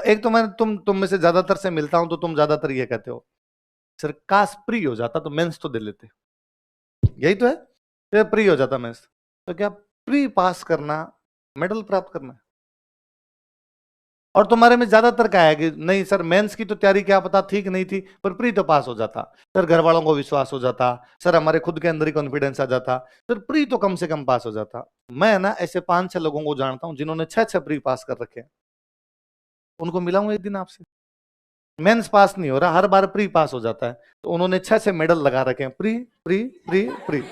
एक तो मैं तुम में से ज्यादातर से मिलता हूं, तो तुम ज्यादातर ये कहते हो सर काश प्री हो जाता तो मेंस तो दे लेते, यही तो है, तो प्री हो जाता मेंस, तो क्या प्री पास करना मेडल प्राप्त करना है? और तुम्हारे में ज्यादातर क्या है कि नहीं सर मेंस की तो तैयारी क्या पता ठीक नहीं थी, पर प्री तो पास हो जाता, सर घर वालों को विश्वास हो जाता, सर हमारे खुद के अंदर ही कॉन्फिडेंस आ जाता, सर प्री तो कम से कम पास हो जाता। मैं ना ऐसे 5-6 लोगों को जानता हूं जिन्होंने 6-6 प्री पास कर रखे हैं, उनको मिलाऊंगा एक दिन आपसे। मेंस पास नहीं हो रहा, हर बार प्री पास हो जाता है, तो उन्होंने 6 से मेडल लगा रखे हैं, प्री प्री प्री प्री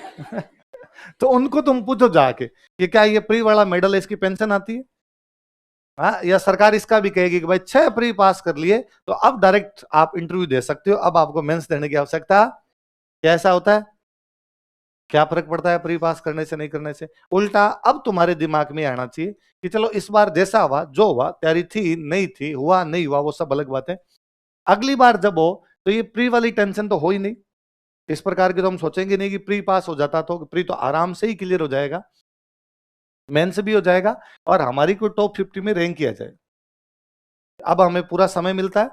तो उनको तुम पूछो जाके कि क्या ये प्री वाला मेडल है, इसकी पेंशन आती है? हाँ, या सरकार इसका भी कहेगी कि भाई 6 प्री पास कर लिए तो अब डायरेक्ट आप इंटरव्यू दे सकते हो, अब आपको मेंस देने की आवश्यकता। कैसा होता है? क्या फर्क पड़ता है प्री पास करने से नहीं करने से? उल्टा अब तुम्हारे दिमाग में आना चाहिए कि चलो इस बार जैसा हुआ जो हुआ, तैयारी थी नहीं थी, हुआ नहीं हुआ, वो सब अलग बात है, अगली बार जब हो तो ये प्री वाली टेंशन तो हो ही नहीं। इस प्रकार की तो हम सोचेंगे नहीं कि प्री पास हो जाता तो प्री तो आराम से ही क्लियर हो जाएगा, मेंस भी हो जाएगा, और हमारी कोई टॉप 50 में रैंक किया जाए। अब हमें पूरा समय मिलता है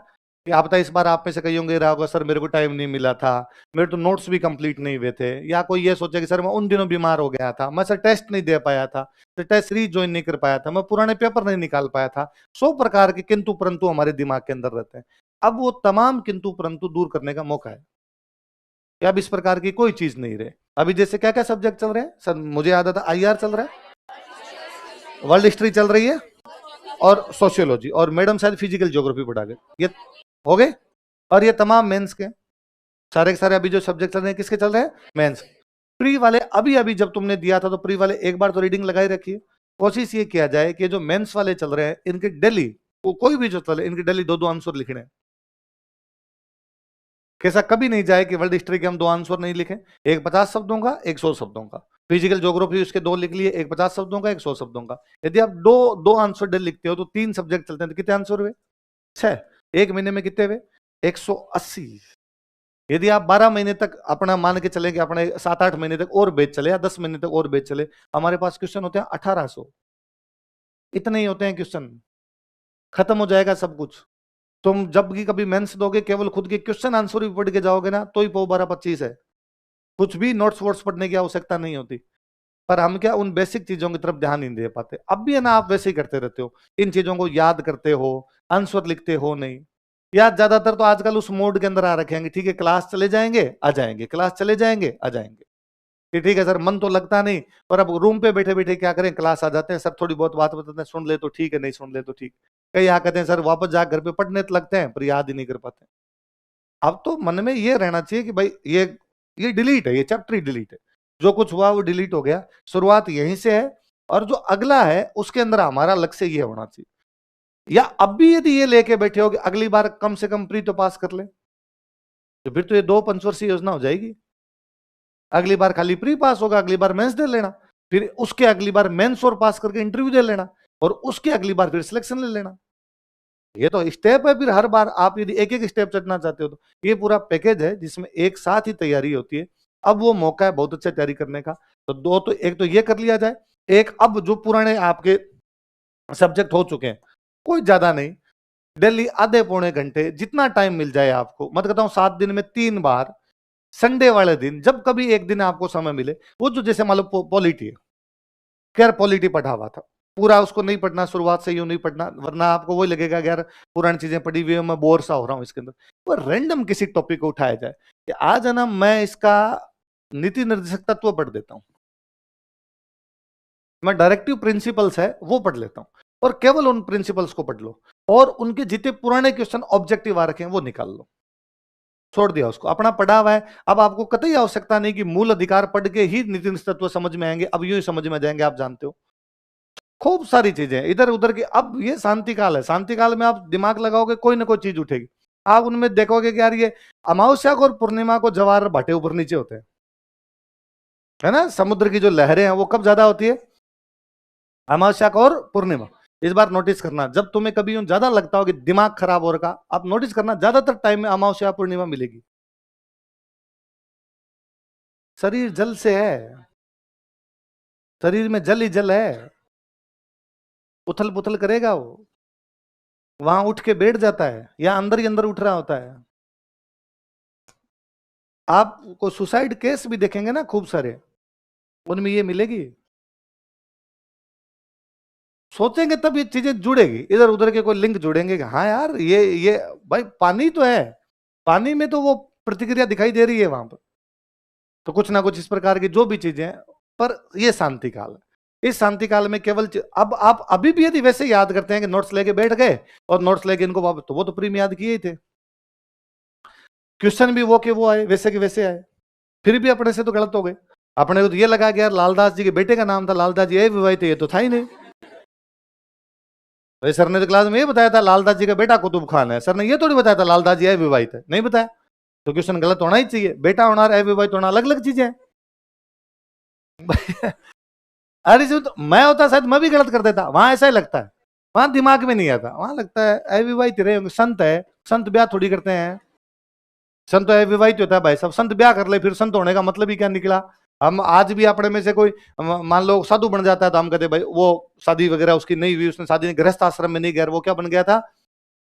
कि आप बताइए, इस बार आप में से कई होंगे रहा होगा सर मेरे को टाइम नहीं मिला था, मेरे तो नोट्स भी कंप्लीट नहीं हुए थे, या कोई ये सोचे कि सर मैं उन दिनों बीमार हो गया था, मैं सर टेस्ट नहीं दे पाया था, तो टेस्ट सीरीज ज्वाइन नहीं कर पाया था, मैं पुराने पेपर नहीं निकाल पाया था। 100 प्रकार के किंतु परंतु हमारे दिमाग के अंदर रहते हैं। अब वो तमाम किंतु परंतु दूर करने का मौका है कि अब इस प्रकार की कोई चीज नहीं रहे। अभी जैसे क्या क्या सब्जेक्ट चल रहे हैं सर, मुझे याद आता, आईआर चल रहा है, वर्ल्ड हिस्ट्री चल रही है, और सोशियोलॉजी, और मैडम शायद फिजिकल ज्योग्राफी पढ़ा गए, ये हो गए। और ये तमाम मेंस के सारे के सारे अभी जो सब्जेक्ट चल रहे हैं किसके चल रहे हैं? मेंस। प्री वाले अभी अभी जब तुमने दिया था तो प्री वाले एक बार तो रीडिंग लगाई रखिए। कोशिश ये किया जाए कि जो मेंस वाले चल रहे हैं इनके डेली, कोई भी जो चले, इनके डेली 2-2 आंसर लिखने। कैसा कभी नहीं जाए कि वर्ल्ड हिस्ट्री के हम 2 आंसर नहीं लिखें, एक 50 शब्दों का, एक 100 शब्दों का। फिजिकल ज्योग्राफी उसके 2 लिख लिए, एक 50 शब्दों का, एक 100 शब्दों का। यदि आप दो दो आंसर डेली लिखते हो तो 3 सब्जेक्ट चलते हैं, तो कितने आंसर हुए? 6। एक महीने में कितने हुए? 180। यदि आप 12 महीने तक अपना मान के चले कि अपने 7-8 महीने तक और बेच चले, या 10 महीने तक और बेच चले, हमारे पास क्वेश्चन होते हैं 1800। इतने ही होते हैं क्वेश्चन, खत्म हो जाएगा सब कुछ। तुम जब भी कभी मेंस दोगे, केवल खुद के क्वेश्चन आंसर भी पढ़ के जाओगे ना, तो ही 12-25 है। कुछ भी नोट्स वोट्स पढ़ने की आवश्यकता नहीं होती। पर हम क्या उन बेसिक चीजों की तरफ ध्यान नहीं दे पाते। अब भी है ना, आप वैसे ही करते रहते हो, इन चीजों को याद करते हो, आंसर लिखते हो नहीं। या ज्यादातर तो आजकल उस मोड के अंदर आ रखे हैं कि ठीक है क्लास चले जाएंगे आ जाएंगे, क्लास चले जाएंगे आ जाएंगे, कि ठीक है सर मन तो लगता नहीं, पर अब रूम पे बैठे बैठे क्या करें, क्लास आ जाते हैं, सर थोड़ी बहुत बात बताते हैं, सुन ले तो ठीक है, नहीं सुन ले तो ठीक। कई यहाँ कहते हैं सर वापस जाकर घर पे पढ़ने तो लगते हैं पर याद ही नहीं कर पाते। अब तो मन में ये रहना चाहिए कि भाई ये डिलीट है, ये चैप्टर ही डिलीट है, जो कुछ हुआ वो डिलीट हो गया, शुरुआत यहीं से है, और जो अगला है उसके अंदर हमारा लक्ष्य ये होना चाहिए। या अब भी यदि ये लेके बैठे हो कि अगली बार कम से कम प्री तो पास कर ले, तो फिर तो ये 2 पंचवर्षीय योजना हो जाएगी। अगली बार खाली प्री पास होगा, अगली बार मेंस दे लेना, फिर उसके अगली बार मेंस और पास करके इंटरव्यू दे लेना, और उसके अगली बार फिर सिलेक्शन ले लेना। ये तो स्टेप है, फिर हर बार आप यदि एक एक स्टेप चढ़ना चाहते हो तो ये पूरा पैकेज है जिसमें एक साथ ही तैयारी होती है। अब वो मौका है बहुत अच्छा तैयारी करने का, तो दो तो एक तो ये कर लिया जाए, एक अब जो पुराने आपके सब्जेक्ट हो चुके हैं, कोई ज्यादा नहीं, डेली आधे पौने घंटे जितना टाइम मिल जाए आपको, मत कहता हूं 7 दिन में 3 बार, संडे वाले दिन जब कभी एक दिन आपको समय मिले, वो जो जैसे मान लो पॉलिटी है, खैर पॉलिटी पढ़ा हुआ था, पूरा उसको नहीं पढ़ना, शुरुआत से यूं नहीं पढ़ना, वरना आपको वही लगेगा कि यार पुरानी चीजें पढ़ी हुई है, मैं बोर सा हो रहा हूं इसके अंदर। वो रैंडम किसी टॉपिक को उठाया जाए कि आज है ना मैं इसका नीति निर्देशक तत्व पढ़ देता हूं, मैं डायरेक्टिव प्रिंसिपल्स है वो पढ़ लेता हूं, और केवल उन प्रिंसिपल्स को पढ़ लो, और उनके जितने पुराने क्वेश्चन ऑब्जेक्टिव आ रखे हैं वो निकाल लो, छोड़ दिया उसको, अपना पढ़ा हुआ है। अब आपको कतई आवश्यकता नहीं कि मूल अधिकार पढ़ के ही नीति तत्व समझ में आएंगे, अब यूं ही समझ में आ जाएंगे, आप जानते हो खूब सारी चीजें इधर उधर की। अब ये शांति काल है, शांति काल में आप दिमाग लगाओगे कोई ना कोई चीज उठेगी, आप उनमें देखोगे कि यार ये अमावस्या को और पूर्णिमा को जवार भाटे ऊपर नीचे होते हैं, है ना, समुद्र की जो लहरें हैं वो कब ज्यादा होती है? अमावस्या को और पूर्णिमा। इस बार नोटिस करना, जब तुम्हें कभी यूं ज्यादा लगता हो कि दिमाग खराब हो रखा, आप नोटिस करना ज्यादातर टाइम में अमावस्या पूर्णिमा मिलेगी। शरीर जल से है, शरीर में जल ही जल है, उथल पुथल करेगा वो। वहां उठ के बैठ जाता है या अंदर ही अंदर उठ रहा होता है। आपको सुसाइड केस भी देखेंगे ना खूब सारे, उनमें ये मिलेगी। सोचेंगे तब ये चीजें जुड़ेगी, इधर उधर के कोई लिंक जुड़ेंगे कि हाँ यार ये भाई पानी तो है, पानी में तो वो प्रतिक्रिया दिखाई दे रही है वहां पर। तो कुछ ना कुछ इस प्रकार की जो भी चीजें हैं, पर ये शांति काल है। इस शांति काल में केवल अब आप अभी भी यदि वैसे याद करते हैं कि नोट्स लेके बैठ गए और नोट्स लेके इनको वापस, तो वो तो प्री में याद किए ही थे, क्वेश्चन भी वो के वो आए, वैसे के वैसे आए, फिर भी अपने से तो गलत हो गए। अपने को तो ये लगा कि यार लालदास जी के बेटे का नाम था, लालदास जी अविवाहित, ये तो था ही नहीं। भाई सर ने तो क्लास में ये बताया था लालदास जी का बेटा कुतुब खान है, सर ने ये थोड़ी बताया था लालदास जी अविवाहित है, नहीं बताया। तो क्वेश्चन गलत होना ही चाहिए, बेटा होना और अविवाहित होना अलग अलग चीजें हैं। अरे जो तो मैं होता शायद मैं भी गलत कर देता, वहां ऐसा ही लगता है, वहां दिमाग में नहीं आता, वहां लगता है अविवाहित रहे होंगे, संत है, संत ब्याह थोड़ी करते हैं, संत तो अविवाहित होता है भाई साहब, संत ब्याह कर ले, फिर संत होने का मतलब ही क्या निकला। हम आज भी अपने में से कोई मान लो साधु बन जाता है तो हम कहते भाई वो शादी वगैरह उसकी नहीं हुई, उसने शादी गृहस्थ आश्रम में नहीं गया, वो क्या बन गया था,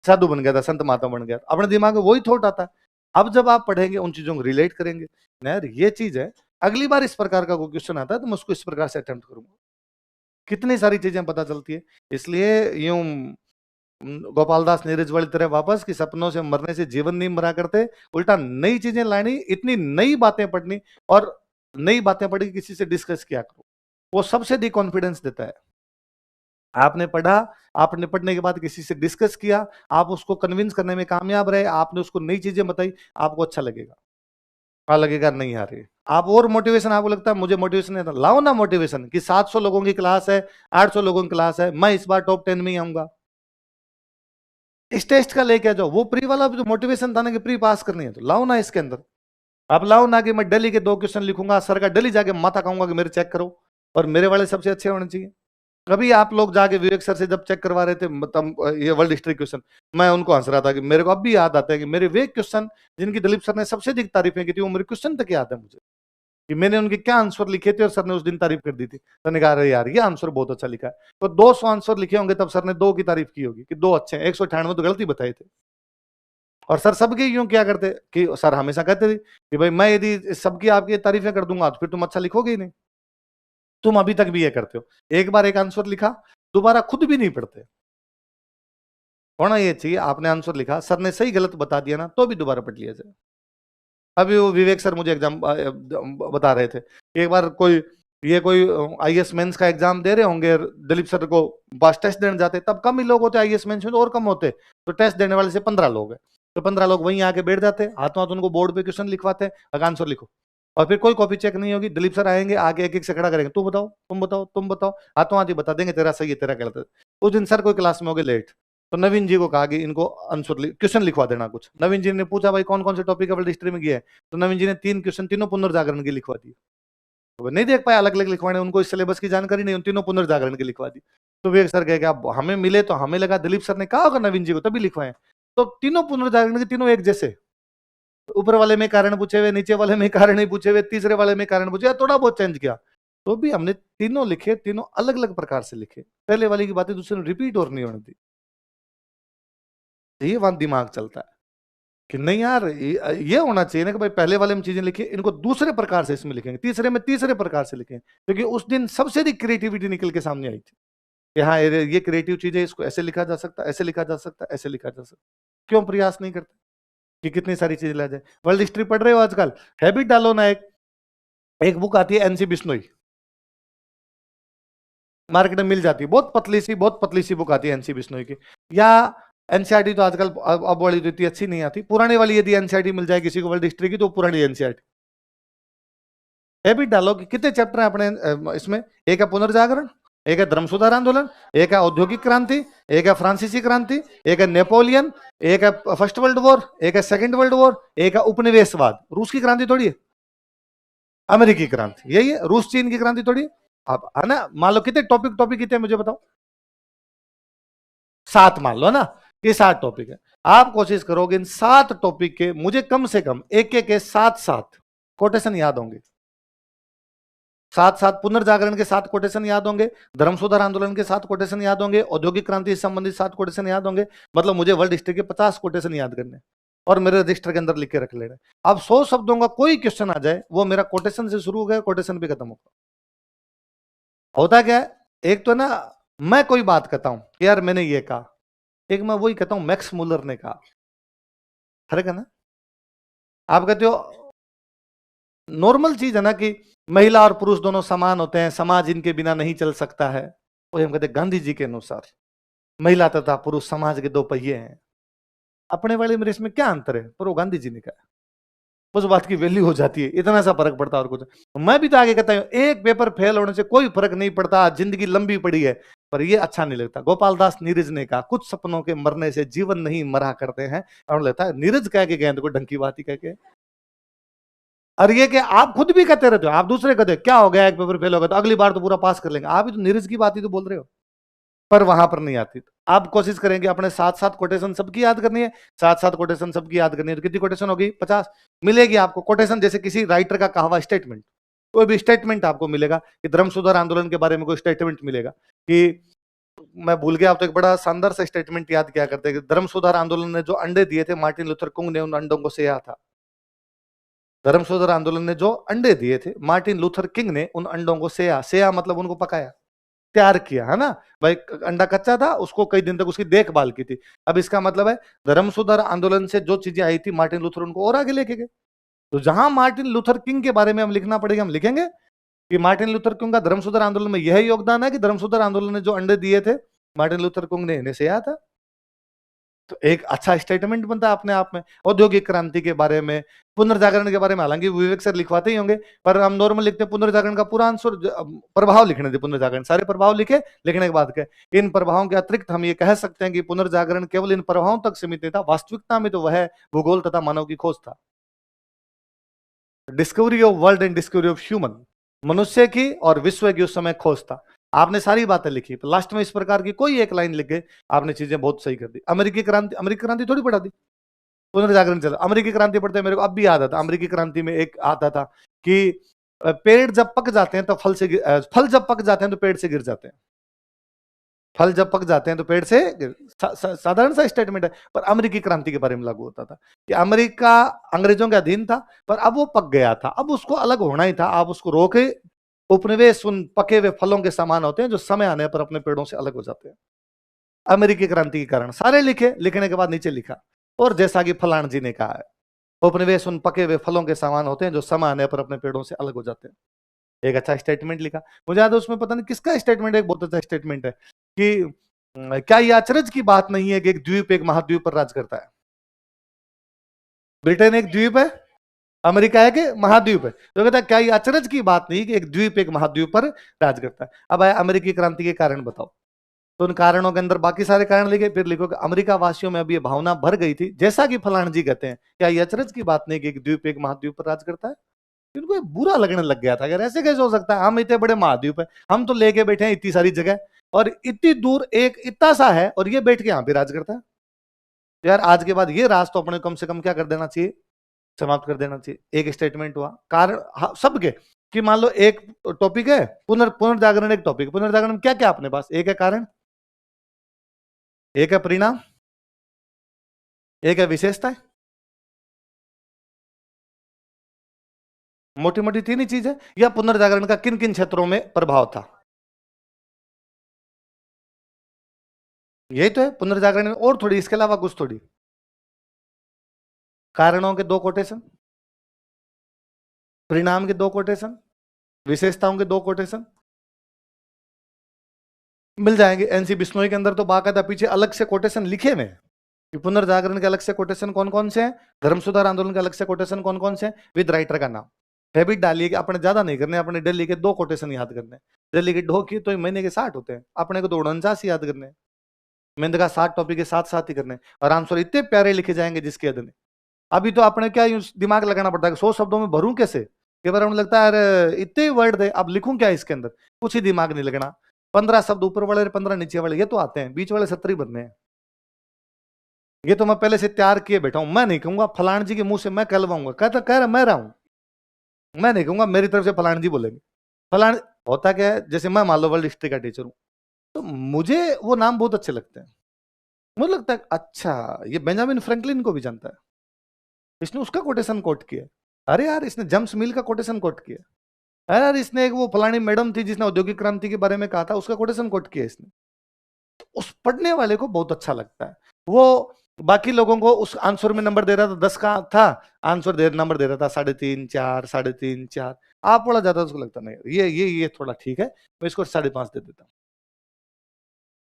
साधु बन गया था, संत महात्मा बन गया था। अपने दिमाग में वही थॉट आता है। अब जब आप पढ़ेंगे उन चीजों को रिलेट करेंगे, यार ये चीज है, अगली बार इस प्रकार का कोई क्वेश्चन आता है तो मैं उसको इस प्रकार से अटेम्प्ट करूंगा। कितनी सारी चीजें पता चलती है। इसलिए यूं गोपाल दास नीरज वाली तरह वापस कि सपनों से मरने से जीवन नहीं मरा करते, उल्टा नई चीजें लानी, इतनी नई बातें पढ़नी, और नई बातें पढ़ के किसी से डिस्कस किया करो, वो सबसे अधिक कॉन्फिडेंस देता है। आपने पढ़ा, आपने पढ़ने के बाद किसी से डिस्कस किया, आप उसको कन्विंस करने में कामयाब रहे, आपने उसको नई चीजें बताई, आपको अच्छा लगेगा। लगेगा नहीं आ रही, आप और मोटिवेशन, आपको लगता है मुझे मोटिवेशन नहीं आता, लाओ ना मोटिवेशन कि 700 लोगों की क्लास है, 800 लोगों की क्लास है, मैं इस बार टॉप 10 में ही आऊंगा। इस टेस्ट का लेके आ जाओ, वो प्री वाला जो मोटिवेशन था ना कि प्री पास करनी है, तो लाओ ना इसके अंदर। आप लाओ ना कि मैं दिल्ली के 2 क्वेश्चन लिखूंगा, सर का दिल्ली जाके माथा कहूंगा कि मेरे चेक करो, और मेरे वाले सबसे अच्छे होने चाहिए। कभी आप लोग जाके विवेक सर से जब चेक करवा रहे थे, मतलब ये वर्ल्ड हिस्ट्री क्वेश्चन, मैं उनको हंस रहा था कि मेरे को अब भी याद आता है कि मेरे वे क्वेश्चन जिनकी दिलीप सर ने सबसे अधिक तारीफें की थी, वो मेरे क्वेश्चन तक याद है मुझे, कि मैंने उनके क्या आंसर लिखे थे और सर ने उस दिन तारीफ कर दी थी। सर ने कहा अरे यार ये आंसर बहुत अच्छा लिखा है, तो 200 आंसर लिखे होंगे तब सर ने 2 की तारीफ की होगी कि 2 अच्छे हैं, 198 तो गलती बताए थे। और सर सबके यूं क्या करते कि सर हमेशा कहते थे कि भाई मैं यदि सबकी आपकी तारीफें कर दूंगा तो फिर तुम अच्छा लिखोगे ही नहीं। तुम अभी तक भी ये करते हो, एक बार एक आंसर लिखा, दोबारा खुद भी नहीं पढ़ते। होना ये चाहिए, आपने आंसर लिखा, सर ने सही गलत बता दिया ना, तो भी दोबारा पढ़ लिया जाए। अभी वो विवेक सर मुझे एग्जाम बता रहे थे कि एक बार कोई आईएएस मेंस का एग्जाम दे रहे होंगे, दिलीप सर को पास टेस्ट देने जाते, तब कम ही लोग होते आईएएस मेंस में, तो और कम होते, तो टेस्ट देने वाले से 15 लोग हैं, तो 15 लोग वहीं आके बैठ जाते, हाथों हाथ उनको बोर्ड पे क्वेश्चन लिखवाते हैं, आंसर लिखो, और फिर कोई कॉपी चेक नहीं होगी, दिलीप सर आएंगे आगे एक एक से खड़ा करेंगे, तू बताओ तुम बताओ तुम बताओ, हाथों हाथ ही बता देंगे तेरा सही है तेरा गलत है। उस दिन सर कोई क्लास में हो गए लेट, तो नवीन जी को कहा कि इनको आंसर क्वेश्चन लिखवा देना कुछ। नवीन जी ने पूछा भाई कौन कौन से टॉपिक वर्ल्ड हिस्ट्री में गया है, तो नवीन जी ने 3 क्वेश्चन तीनों पुनर्जागरण के लिखवा दिए। तो नहीं देख पाया अलग अलग लिखवाने, उनको इस सिलेबस की जानकारी नहीं, उन तीनों पुनर्जागरण के लिखवा दी। तो विवेक सर कहे कि अब हमें मिले तो हमें लगा दिलीप सर ने कहा होगा नवीन जी को तभी लिखवाए, तो तीनों पुनर्जागरण के तीनों एक जैसे, ऊपर वाले में कारण पूछे हुए, नीचे वाले में कारण नहीं पूछे हुए, तीसरे वाले में कारण पूछे, थोड़ा बहुत चेंज किया, तो भी हमने तीनों लिखे, तीनों अलग अलग प्रकार से लिखे, पहले वाली की बातें दूसरे रिपीट और नहीं होने दी। ये वहां दिमाग चलता है कि नहीं यार ये होना चाहिए ना कि भाई पहले वाले में चीजें लिखी, इनको दूसरे प्रकार से इसमें लिखेंगे, तीसरे में तीसरे प्रकार से लिखेंगे, क्योंकि उस दिन सबसे अधिक क्रिएटिविटी निकल के सामने आई थी कि हाँ ये क्रिएटिव चीज है, इसको ऐसे लिखा जा सकता, ऐसे लिखा जा सकता, ऐसे लिखा जा सकता। क्यों प्रयास नहीं करते कि कितनी सारी चीजें ला जाए। वर्ल्ड हिस्ट्री पढ़ रहे हो आजकल, हैबिट डालो ना, एक बुक आती है एनसी बिश्नोई, मार्केट में मिल जाती है, बहुत पतली सी बुक आती है एनसी बिश्नोई की, या एनसीईआरटी तो आजकल अब वाली तो इतनी अच्छी नहीं आती, पुरानी वाली यदि एनसीईआरटी मिल जाए किसी को वर्ल्ड हिस्ट्री की, तो पुरानी एनसीईआरटी। हैबिट डालो कि कितने चैप्टर है अपने इसमें, एक है पुनर्जागरण, एक है धर्म सुधार आंदोलन, एक है औद्योगिक क्रांति, एक है फ्रांसीसी क्रांति, एक है नेपोलियन, एक है फर्स्ट वर्ल्ड वॉर, एक है सेकंड वर्ल्ड वॉर, एक है उपनिवेशवाद, रूस की क्रांति थोड़ी है, अमेरिकी क्रांति यही है, रूस चीन की क्रांति थोड़ी है। अब है ना, मान लो कितने टॉपिक टॉपिक कितने मुझे बताओ, 7 मान लो ना, ये 7 टॉपिक है। आप कोशिश करोगे इन 7 टॉपिक के मुझे कम से कम एक एक के 7 कोटेशन याद होंगे। साथ साथ पुनर्जागरण के 7 कोटेशन याद होंगे, धर्म सुधार आंदोलन के 7 कोटेशन याद होंगे, औद्योगिक क्रांति से संबंधित 7 कोटेशन याद होंगे। मतलब मुझे वर्ल्ड हिस्ट्री के 50 कोटेशन याद करने और मेरे रजिस्टर के अंदर लिख के रख लेना। अब 100 शब्दों का कोई क्वेश्चन आ जाए, वो मेरा कोटेशन से शुरू हो गया, कोटेशन भी खत्म होगा। होता क्या है, एक तो ना मैं कोई बात कहता हूं कि यार मैंने ये कहा, एक मैं वही कहता हूं मैक्स मुलर ने कहा। फर्क है ना। आप कहते हो नॉर्मल चीज है ना कि महिला और पुरुष दोनों समान होते हैं, समाज इनके बिना नहीं चल सकता है। वही हम कहते हैं गांधी जी के अनुसार महिला तथा पुरुष समाज के 2 पहिए हैं। अपने वाले मेरे इसमें क्या अंतर है, पर वो गांधी जी ने कहा, उस बात की वैल्यू हो जाती है, इतना सा फर्क पड़ता है और कुछ। मैं भी तो आगे कहता हूं एक पेपर फेल होने से कोई फर्क नहीं पड़ता, जिंदगी लंबी पड़ी है, पर ये अच्छा नहीं लगता। गोपाल दास नीरज ने कहा कुछ सपनों के मरने से जीवन नहीं मरा करते हैं, और लगता है नीरज कह के गए को ढंकी बात ही कह के। और ये कि आप खुद भी कहते रहते हो, आप दूसरे कहते हो क्या हो गया एक पेपर फेल हो गया तो अगली बार तो पूरा पास कर लेंगे, आप भी तो नीरज की बात ही तो बोल रहे हो, पर वहां पर नहीं आती। आप कोशिश करेंगे अपने 7-7 कोटेशन सबकी याद करनी है, 7-7 कोटेशन सबकी याद करनी है, तो कितनी कोटेशन होगी 50 मिलेगी आपको कोटेशन। जैसे किसी राइटर का कहा हुआ स्टेटमेंट, कोई भी स्टेटमेंट आपको मिलेगा कि धर्म सुधार आंदोलन के बारे में कोई स्टेटमेंट मिलेगा कि मैं भूल गया, आप तो एक बड़ा शानदार सा स्टेटमेंट याद किया करते हैं कि धर्म सुधार आंदोलन ने जो अंडे दिए थे मार्टिन लूथर किंग ने उन अंडों को सेया था। धर्म सुधार आंदोलन ने जो अंडे दिए थे मार्टिन लूथर किंग ने उन अंडों को सेया, सेया मतलब उनको पकाया, तैयार किया, है ना भाई। अंडा कच्चा था, उसको कई दिन तक उसकी देखभाल की थी। अब इसका मतलब है धर्म सुधार आंदोलन से जो चीजें आई थी मार्टिन लूथर उनको और आगे लेके गए। तो जहां मार्टिन लूथर किंग के बारे में हम लिखना पड़ेगा, हम लिखेंगे कि मार्टिन लूथर किंग का धर्म सुधार आंदोलन में यह योगदान है कि धर्म सुधार आंदोलन ने जो अंडे दिए थे मार्टिन लूथर किंग ने इन्हें सेया था। तो एक अच्छा स्टेटमेंट बनता है अपने आप में। औद्योगिक क्रांति के बारे में, पुनर्जागरण के बारे में हालांकि विवेक सर लिखवाते ही होंगे, पर हम नॉर्मल लिखते हैं पुनर्जागरण का पूरा आंसर, प्रभाव लिखने थे पुनर्जागरण, सारे प्रभाव लिखे, लिखने के बाद के इन प्रभावों के अतिरिक्त हम ये कह सकते हैं कि पुनर्जागरण केवल इन प्रभावों तक सीमित नहीं था, वास्तविकता में तो वह भूगोल तथा मानव की खोज था। Discovery of world and discovery of human, मनुष्य की और विश्व की उस समय खोज था। आपने सारी बातें लिखी, लास्ट में इस प्रकार की कोई एक लाइन लिख गए, आपने चीजें बहुत सही कर दी। अमेरिकी क्रांति थोड़ी पढ़ा दी, पुनर्जागरण चला। अमेरिकी क्रांति पढ़ते मेरे को अब भी याद आता, अमेरिकी क्रांति में एक आता था कि पेड़ जब पक जाते हैं तो फल जब पक जाते हैं तो पेड़ से गिर जाते हैं, फल जब पक जाते हैं तो पेड़ से साधारण सा स्टेटमेंट है, पर अमेरिकी क्रांति के बारे में लागू होता था कि अमेरिका अंग्रेजों के अधीन था, पर अब वो पक गया था, अब उसको अलग होना ही था। आप उसको रोके, उपनिवेश उन पके हुए फलों के समान होते हैं जो समय आने पर अपने पेड़ों से अलग हो जाते हैं। अमेरिकी क्रांति के कारण सारे लिखे, लिखने के बाद नीचे लिखा और जैसा कि फलान जी ने कहा है, उपनिवेश उन पके हुए फलों के समान होते हैं जो समय आने पर अपने पेड़ों से अलग हो जाते हैं। एक अच्छा स्टेटमेंट लिखा, मुझे याद है उसमें पता नहीं किसका स्टेटमेंट है, एक बहुत अच्छा स्टेटमेंट है कि क्या ये अचरज की बात नहीं है कि एक द्वीप एक महाद्वीप पर राज करता है। ब्रिटेन एक द्वीप है, अमेरिका है कि महाद्वीप है, तो कहता है क्या ये अचरज की बात नहीं कि एक द्वीप एक महाद्वीप पर राज करता है। अब आया अमेरिकी क्रांति के कारण बताओ, तो उन कारणों के अंदर बाकी सारे कारण लिखे, फिर लिखो कि अमेरिका वासियों में अब ये भावना भर गई थी, जैसा कि फलान जी कहते हैं, क्या ये अचरज की बात नहीं कि एक द्वीप एक महाद्वीप पर राज करता है। इनको बुरा लगने लग गया था, अगर ऐसे कैसे हो सकता है, हम इतने बड़े महाद्वीप है, हम तो लेके बैठे हैं इतनी सारी जगह, और इतनी दूर एक इतना सा है और ये बैठ के यहाँ पे राज करता है। यार आज के बाद ये राज तो अपने कम से कम क्या कर देना चाहिए, समाप्त कर देना चाहिए। एक स्टेटमेंट हुआ कारण सबके कि मान लो एक टॉपिक है पुनर्जागरण, एक टॉपिक पुनर्जागरण में क्या क्या अपने पास, एक है कारण, एक है परिणाम, एक है विशेषता। मोटी मोटी तीन ही चीज है। या पुनर्जागरण का किन किन क्षेत्रों में प्रभाव था, यही तो है पुनर्जागरण में, और थोड़ी इसके अलावा कुछ थोड़ी। कारणों के 2 कोटेशन, परिणाम के 2 कोटेशन, विशेषताओं के 2 कोटेशन मिल जाएंगे। एनसी बिश्नोई के अंदर तो बाकायदा पीछे अलग से कोटेशन लिखे हुए हैं कि पुनर्जागरण के अलग से कोटेशन कौन कौन से हैं, धर्म सुधार आंदोलन के अलग से कोटेशन कौन कौन से हैं, विद राइटर का नाम। हैबिट डालिए कि अपने ज्यादा नहीं करने, अपने दिल्ली के 2 कोटेशन याद करने। दिल्ली के ढो की तो महीने के 60 होते हैं, अपने को तो 49 याद करने। मैंने कहा 60 टॉपिक के साथ साथ ही करने, और आंसर इतने प्यारे लिखे जाएंगे जिसके हद नहीं। अभी तो अपने क्या दिमाग लगाना पड़ता है, 100 शब्दों में भरूं कैसे, कई बार हमें लगता है यार इतने वर्ड थे, अब लिखूं क्या इसके अंदर, कुछ ही दिमाग नहीं लगना। 15 शब्द ऊपर वाले 15 नीचे वाले ये तो आते हैं, बीच वाले 70 बनने हैं। ये तो मैं पहले से तैयार किए बैठा हूं, मैं नहीं कहूंगा फलान जी के मुंह से मैं कहलवाऊंगा, कह रहा मैं रहा हूं, मैं नहीं कहूंगा, मेरी तरफ से फलान जी बोलेंगे, फलाने, होता क्या है, जैसे मैं मान लो वर्ल्ड हिस्ट्री का टीचर हूँ, तो मुझे वो नाम बहुत अच्छे लगते हैं। मुझे लगता है अच्छा ये बेंजामिन फ्रैंकलिन को भी जानता है, इसने उसका कोटेशन कोट किया। अरे यार इसने जेम्स मिल का कोटेशन कोट किया। अरे यार इसने एक वो फलानी मैडम थी जिसने औद्योगिक क्रांति के बारे में कहा था, उसका कोटेशन कोट किया इसने। तो उस पढ़ने वाले को बहुत अच्छा लगता है। वो बाकी लोगों को उस आंसर में नंबर दे रहा था 10 का था, आंसर दे नंबर दे रहा था 3.5 4 3.5 4, आप थोड़ा ज्यादा, उसको लगता नहीं ये थोड़ा ठीक है, मैं इसको 5.5 दे देता हूँ।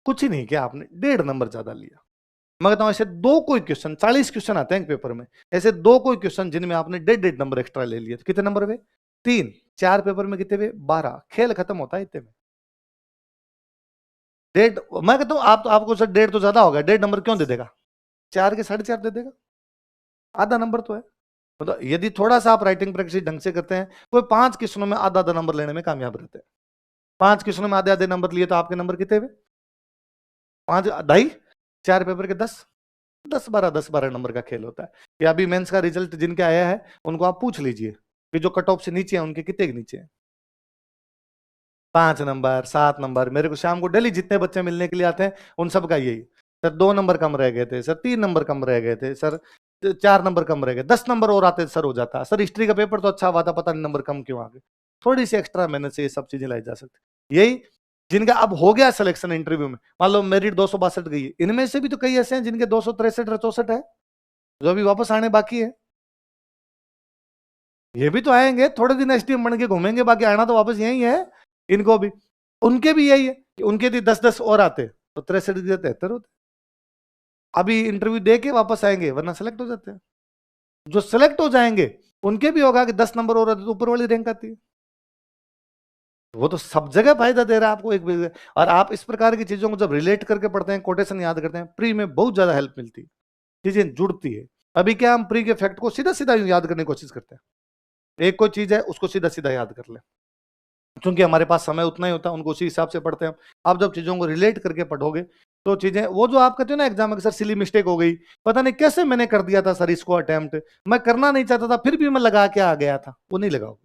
कुछ ही नहीं किया आपने, 1.5 नंबर ज्यादा लिया। मैं कहता हूं ऐसे दो कोई क्वेश्चन, 40 क्वेश्चन आते हैं एक पेपर में, ऐसे दो कोई क्वेश्चन जिनमें आपने 1.5 नंबर एक्स्ट्रा ले लिए, तो कितने नंबर हुए? 3। 4 पेपर में कितने हुए? 12। खेल खत्म होता है इतने में। 1.5, मैं कहता हूं आप तो, आपको सर 1.5 तो ज्यादा होगा, 1.5 नंबर क्यों दे देगा? 4 के 4.5 दे देगा, आधा नंबर तो है। मतलब यदि थोड़ा सा आप राइटिंग प्रैक्टिस ढंग से करते हैं, कोई 5 क्वेश्चनों में आधा आधा नंबर लेने में कामयाब रहते हैं। 5 क्वेश्चनों में आधे आधे नंबर लिए तो आपके नंबर कितने हुए? 5 ढाई, 4 पेपर के 10, 10 12 नंबर का खेल होता है। या अभी मेंस का रिजल्ट जिनके आया है उनको आप पूछ लीजिए कि जो कट ऑफ से नीचे है उनके कितने के नीचे है। 5 नंबर, 7 नंबर, मेरे को शाम को डेली जितने बच्चे मिलने के लिए आते हैं उन सब का यही, सर 2 नंबर कम रह गए थे, सर 3 नंबर कम रह गए थे, सर 4 नंबर कम रह गए, 10 नंबर और आते सर हो जाता, सर हिस्ट्री का पेपर तो अच्छा हुआ था, पता नहीं नंबर कम क्यों आ गए। थोड़ी सी एक्स्ट्रा मेहनत से ये सब चीजें लाई जा सकती। यही जिनका अब हो गया सिलेक्शन इंटरव्यू में, मान लो मेरिट 262 गई है, इनमें से भी तो कई ऐसे हैं जिनके 263 या 64 है, जो अभी वापस आने बाकी है। ये भी तो आएंगे, थोड़े दिन एसडीएम बन के घूमेंगे, बाकी आना तो वापस यही है इनको भी। उनके भी यही है कि उनके भी 10-10 और आते तो 63 की 73 होते, अभी इंटरव्यू दे के वापस आएंगे, वरना सेलेक्ट हो जाते हैं। जो सेलेक्ट हो जाएंगे उनके भी होगा कि 10 नंबर और आते तो ऊपर वाली रैंक आती है। वो तो सब जगह फायदा दे रहा है आपको एक, और आप इस प्रकार की चीजों को जब रिलेट करके पढ़ते हैं, कोटेशन याद करते हैं, प्री में बहुत ज्यादा हेल्प मिलती है, चीजें जुड़ती है। अभी क्या हम प्री के फैक्ट को सीधा सीधा याद करने की कोशिश करते हैं, एक कोई चीज है उसको सीधा सीधा याद कर ले, क्योंकि हमारे पास समय उतना ही होता है, उनको उसी हिसाब से पढ़ते हैं। आप जब चीजों को रिलेट करके पढ़ोगे तो चीजें, वो जो आप कहते हो ना एग्जाम में सर सिली मिस्टेक हो गई, पता नहीं कैसे मैंने कर दिया था सर इसको अटेम्प्ट, मैं करना नहीं चाहता था फिर भी मैं लगा के आ गया था, वो नहीं लगाओगे।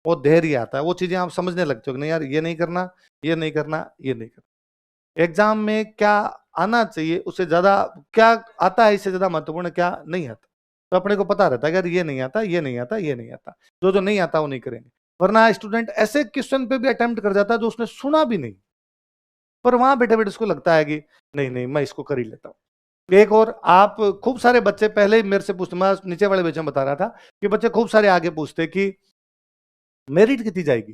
वो धैर्य आता है, वो चीजें आप समझने लगते हो कि नहीं यार ये नहीं करना, ये नहीं करना, ये नहीं करना। एग्जाम में क्या आना चाहिए उससे ज्यादा क्या आता है, इससे ज्यादा महत्वपूर्ण क्या नहीं आता, तो अपने को पता रहता है कि यार ये नहीं आता, ये नहीं आता, ये नहीं आता, जो जो नहीं आता वो नहीं करेंगे। वरना स्टूडेंट ऐसे क्वेश्चन पे भी अटेम्प्ट कर जाता है जो उसने सुना भी नहीं, पर वहां बैठे बैठे उसको लगता है कि नहीं नहीं मैं इसको कर ही लेता हूँ। एक और, आप खूब सारे बच्चे पहले ही मेरे से पूछते, मैं नीचे वाले बच्चे में बता रहा था कि बच्चे खूब सारे आगे पूछते कि मेरिट कितनी जाएगी,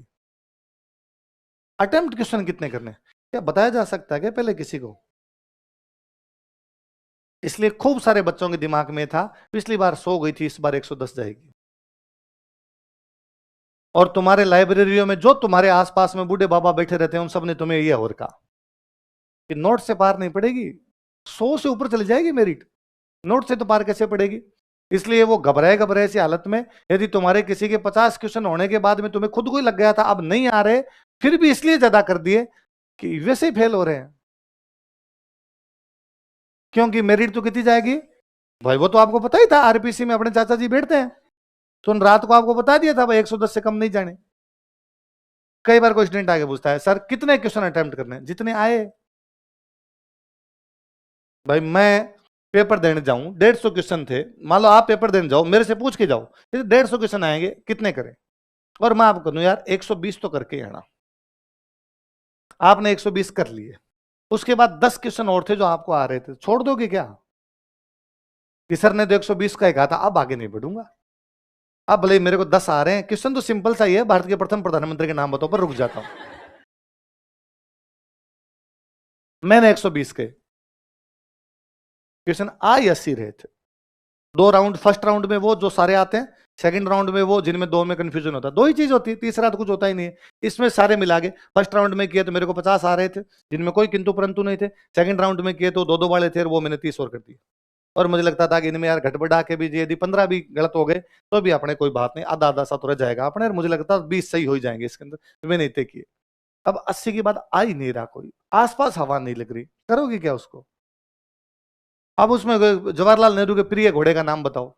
अटेम्प्ट क्वेश्चन कितने करने, क्या बताया जा सकता है क्या पहले किसी को? इसलिए खूब सारे बच्चों के दिमाग में था पिछली बार 100 गई थी, इस बार 110 जाएगी। और तुम्हारे लाइब्रेरियों में जो तुम्हारे आसपास में बूढ़े बाबा बैठे रहते हैं उन सब ने तुम्हें यह और कहा कि नोट से पार नहीं पड़ेगी, 100 से ऊपर चली जाएगी मेरिट, नोट से तो पार कैसे पड़ेगी। इसलिए वो घबराए घबराए सी हालत में, यदि तुम्हारे किसी के 50 क्वेश्चन होने के बाद में तुम्हें खुद को ही लग गया था अब नहीं आ रहे, फिर भी इसलिए ज्यादा कर दिए कि वैसे ही फेल हो रहे हैं, क्योंकि मेरिट तो कितनी जाएगी भाई, वो तो आपको पता ही था, आरपीसी में अपने चाचा जी बैठते हैं, तो रात को आपको बता दिया था भाई 110 से कम नहीं जाने। कई बार कोई स्टूडेंट आगे पूछता है सर कितने क्वेश्चन अटेम्प्ट करने हैं? जितने आए। भाई मैं पेपर देने जाऊं 150 क्वेश्चन थे, मान लो आप पेपर देने जाओ मेरे से पूछ के जाओ 150 क्वेश्चन आएंगे कितने करें, और मैं आपको कहूं यार 120 तो करके ही आना, आपने 120 कर लिए, उसके बाद 10 क्वेश्चन और थे जो आपको आ रहे थे, छोड़ दोगे क्या? कि सर ने तो 120 का ही कहा था, अब आगे नहीं बढ़ूंगा, अब भले ही मेरे को 10 आ रहे हैं, क्वेश्चन तो सिंपल सा ही है, भारत के प्रथम प्रधानमंत्री के नाम बताओ, पर रुक जाता हूं। मैंने 120 के क्वेश्चन आ ही 80 रहे थे। 2 राउंड, फर्स्ट राउंड में वो जो सारे आते हैं, सेकंड राउंड में वो जिनमें 2 में कंफ्यूजन होता है, 2 ही चीज होती है, तीसरा तो कुछ होता ही नहीं है। इसमें सारे मिला के फर्स्ट राउंड में किए तो मेरे को 50 आ रहे थे जिनमें कोई किंतु परंतु नहीं थे, सेकंड राउंड में किए तो 2-2 वाले थे, और वो मैंने 30 और कर दिए। और मुझे लगता था कि इनमें यार घट बढ़ा के भी यदि 15 भी गलत हो गए तो भी अपने कोई बात नहीं, आधा आधा सा तो रह जाएगा अपने, और मुझे लगता था 20 सही हो ही जाएंगे इसके अंदर, तो मैंने इतने किए। अब 80 के बाद आ ही नहीं रहा कोई, आसपास हवा नहीं लग रही, करोगे क्या उसको? अब उसमें जवाहरलाल नेहरू के प्रिय घोड़े का नाम बताओ,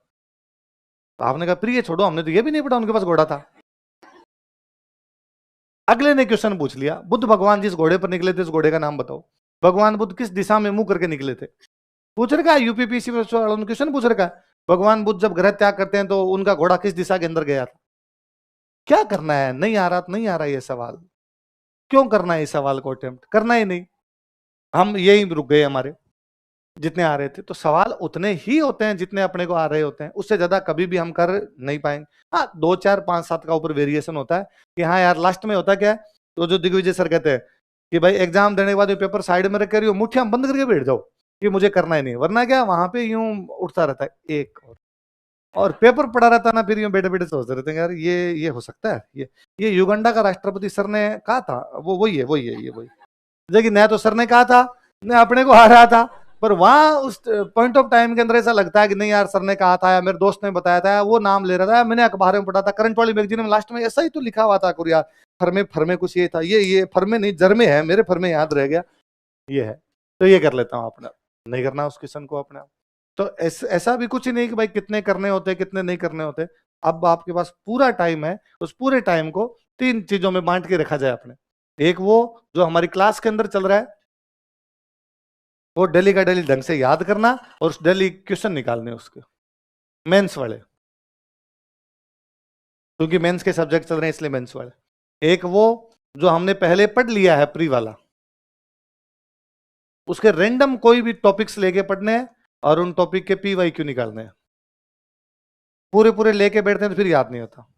तो आपने कहा प्रिय छोड़ो, हमने तो ये भी नहीं पता उनके पास घोड़ा था। अगले ने क्वेश्चन पूछ लिया, बुद्ध भगवान जिस घोड़े पर निकले थे उस घोड़े का नाम बताओ। भगवान बुद्ध किस दिशा में मुंह करके निकले थे? पूछ रखा है यूपीपीसी में क्वेश्चन पूछ रखा है। भगवान बुद्ध जब ग्रह त्याग करते हैं तो उनका घोड़ा किस दिशा के अंदर गया था? क्या करना है? नहीं आ रहा, नहीं आ रहा ये सवाल। क्यों करना है इस सवाल को अटेम्प्ट? करना ही नहीं, हम यही रुक गए हमारे जितने आ रहे थे। तो सवाल उतने ही होते हैं जितने अपने को आ रहे होते हैं, उससे ज्यादा कभी भी हम कर नहीं पाएंगे। हाँ 2 4 5 7 का ऊपर वेरिएशन होता है कि हाँ यार लास्ट में होता क्या है, तो जो दिग्विजय सर कहते हैं कि भाई एग्जाम देने के बाद पेपर साइड में रख कर मुठ्ठियां बंद करके बैठ जाओ कि मुझे करना ही नहीं, वरना क्या वहां पे यूं उठता रहता है एक और पेपर पढ़ा रहता ना, फिर यूं बैठे बैठे सोचते रहते हैं यार ये हो सकता है, ये युगांडा का राष्ट्रपति सर ने कहा था, वो वही है वही है ये वही। लेकिन न तो सर ने कहा था न अपने को आ रहा था, पर वहां उस पॉइंट ऑफ टाइम के अंदर ऐसा लगता है कि नहीं यार सर ने कहा था या मेरे दोस्त ने बताया था, वो नाम ले रहा था, मैंने अखबार में पढ़ा था, करंट वाली मैगजीन में लास्ट में ऐसा ही तो लिखा हुआ था कुरिया फरमे फरमे कुछ ये था, ये फरमे नहीं जरमे है, मेरे फरमे याद रह गया ये है, तो ये कर लेता हूँ अपने, नहीं करना उस क्वेश्चन को अपने। तो ऐसा भी कुछ ही नहीं कि भाई कितने करने होते कितने नहीं करने होते। अब आपके पास पूरा टाइम है, उस पूरे टाइम को 3 चीजों में बांट के रखा जाए अपने। एक वो जो हमारी क्लास के अंदर चल रहा है, वो डेली का डेली ढंग से याद करना और उस डेली क्वेश्चन निकालने उसके मेंस वाले, क्योंकि मेंस के सब्जेक्ट चल रहे हैं इसलिए मेंस वाले। एक वो जो हमने पहले पढ़ लिया है प्री वाला, उसके रैंडम कोई भी टॉपिक्स लेके पढ़ने हैं और उन टॉपिक के पी वाई क्यू निकालने हैं। पूरे पूरे लेके बैठते हैं तो फिर याद नहीं होता।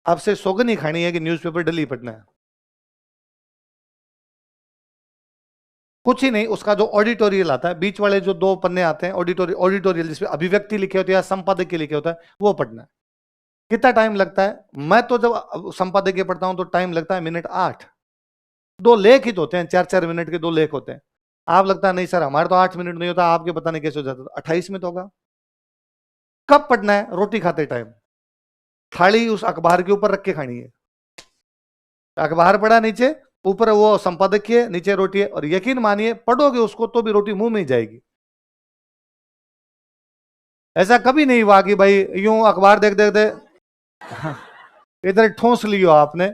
आपसे सौगन ही खानी है कि न्यूज़पेपर डेली पढ़ना है, कुछ ही नहीं। उसका जो ऑडिटोरियल आता है, बीच वाले जो 2 पन्ने आते हैं ऑडिटोरियल जिसमें अभिव्यक्ति लिखे होते हैं या संपादकीय लिखे होता है, वो पढ़ना है। कितना टाइम लगता है? मैं तो जब संपादकीय पढ़ता हूं तो टाइम लगता है मिनट 8। 2 लेख ही तो होते हैं, 4-4 मिनट के 2 लेख होते हैं। आप लगता है नहीं सर हमारे तो 8 मिनट नहीं होता, आपके पता नहीं कैसे हो जाता, 28 में तो होगा। कब पढ़ना है? रोटी खाते टाइम। थाली उस अखबार के ऊपर रख के खानी है, अखबार पड़ा नीचे, ऊपर वो संपादकीय, नीचे रोटी है, और यकीन मानिए पढ़ोगे उसको तो भी रोटी मुंह में ही जाएगी। ऐसा कभी नहीं हुआ कि भाई यूं अखबार देख देख दे इधर ठोस लियो आपने,